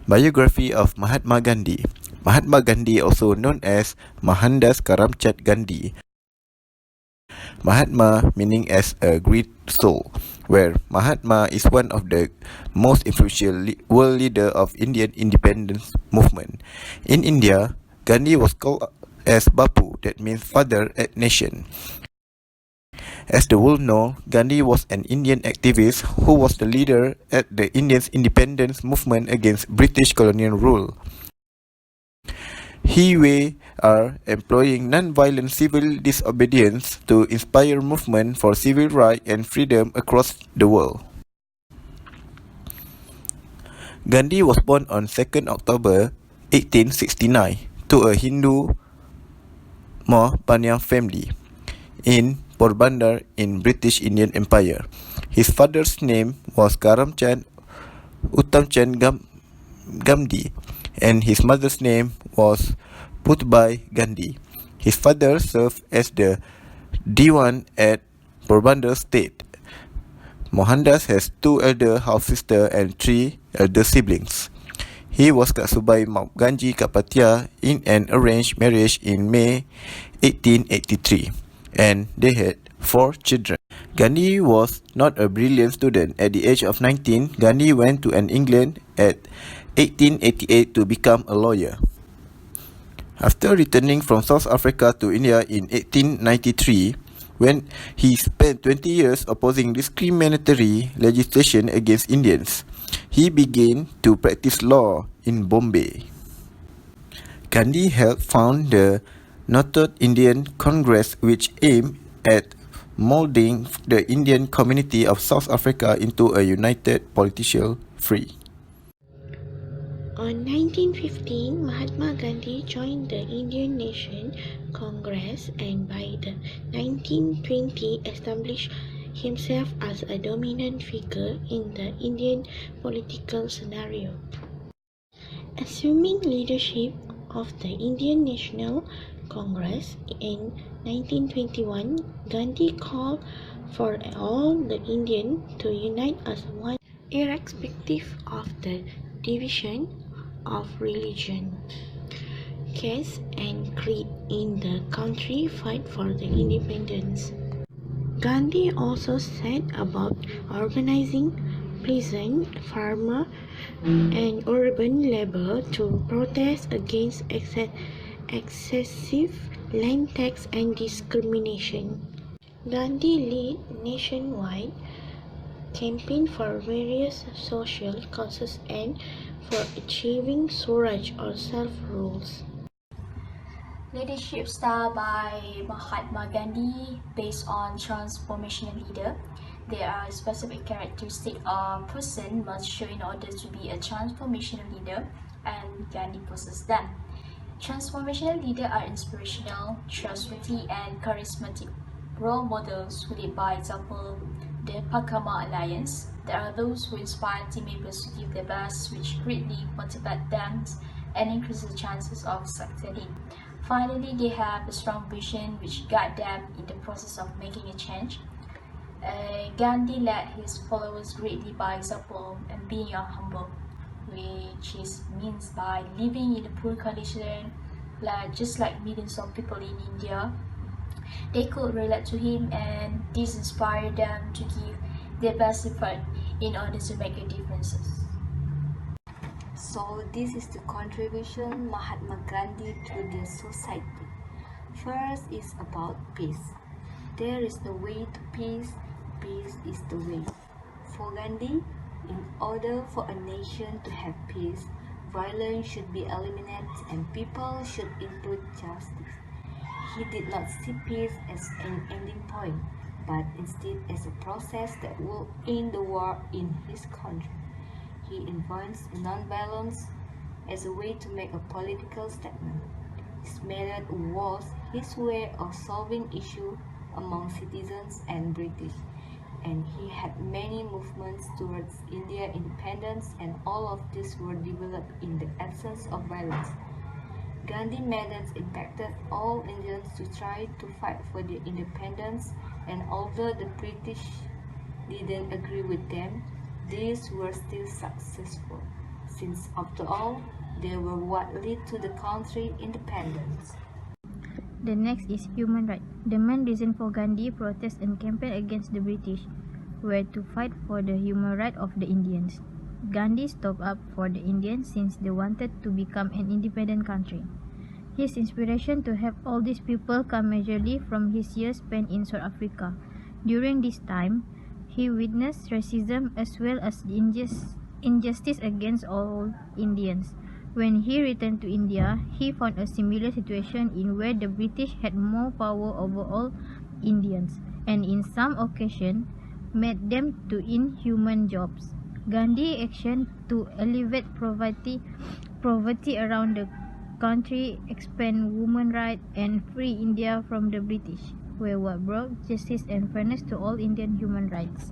Biography of Mahatma Gandhi. Mahatma Gandhi, also known as Mohandas Karamchand Gandhi. Mahatma meaning as a great soul, where Mahatma is one of the most influential world leader of Indian independence movement. In India, Gandhi was called as Bapu, that means father at nation. As the world knows, Gandhi was an Indian activist who was the leader at the Indian independence movement against British colonial rule. He are employing non-violent civil disobedience to inspire movement for civil rights and freedom across the world. Gandhi was born on 2nd October 1869 to a Hindu Mahayana family in Porbandar in British Indian Empire. His father's name was Karamchand Uttamchand Gandhi and his mother's name was Putbai Gandhi. His father served as the Diwan at Porbandar State. Mohandas has 2 elder half-sisters and 3 elder siblings. He was Kak Subai Mak Ganji Kak Patia in an arranged marriage in May 1883, and they had 4 children. Gandhi was not a brilliant student. At the age of 19, Gandhi went to England at 1888 to become a lawyer. After returning from South Africa to India in 1893, when he spent 20 years opposing discriminatory legislation against Indians, he began to practice law in Bombay. Gandhi helped found the North Indian Congress, which aimed at molding the Indian community of South Africa into a united political free. On 1915, Mahatma Gandhi joined the Indian Nation Congress and by the 1920 established himself as a dominant figure in the Indian political scenario. Assuming leadership of the Indian National Congress in 1921, Gandhi called for all the Indians to unite as one, irrespective of the division of religion, caste and creed in the country fight for the independence. Gandhi also set about organizing peasant, farmer and urban labor to protest against excessive land tax and discrimination. Gandhi led nationwide campaign for various social causes and for achieving Swaraj or self-rules. Leadership style by Mahatma Gandhi based on transformational leader. There are specific characteristics a person must show in order to be a transformational leader, and Gandhi possesses them. Transformational leaders are inspirational, trustworthy, and charismatic role models who lead by example. The AKMAL Alliance. There are those who inspire team members to give their best, which greatly motivate them and increase the chances of succeeding. Finally, they have a strong vision which guide them in the process of making a change. Gandhi led his followers greatly by example and being humble, which means by living in a poor condition, just like millions of people in India. They could relate to him, and this inspired them to give their best effort in order to make a difference. So this is the contribution Mahatma Gandhi to the society. First is about peace. There is the way to peace. Peace is the way. For Gandhi, in order for a nation to have peace, violence should be eliminated and people should include justice. He did not see peace as an ending point, but instead as a process that will end the war in his country. He invents non-violence as a way to make a political statement. His method was his way of solving issues among citizens and British, and he had many movements towards Indian independence, and all of these were developed in the absence of violence. Gandhi methods impacted all Indians to try to fight for their independence, and although the British didn't agree with them, these were still successful. since after all, they were what led to the country's independence. The next is human rights. The main reason for Gandhi protest and campaign against the British were to fight for the human rights of the Indians. Gandhi stood up for the Indians since they wanted to become an independent country. His inspiration to help all these people come majorly from his years spent in South Africa. During this time, he witnessed racism as well as injustice against all Indians. When he returned to India, he found a similar situation in where the British had more power over all Indians, and in some occasions made them to inhuman jobs. Gandhi's action to alleviate poverty around the country, expand women's rights, and free India from the British were what brought justice and fairness to all Indian human rights.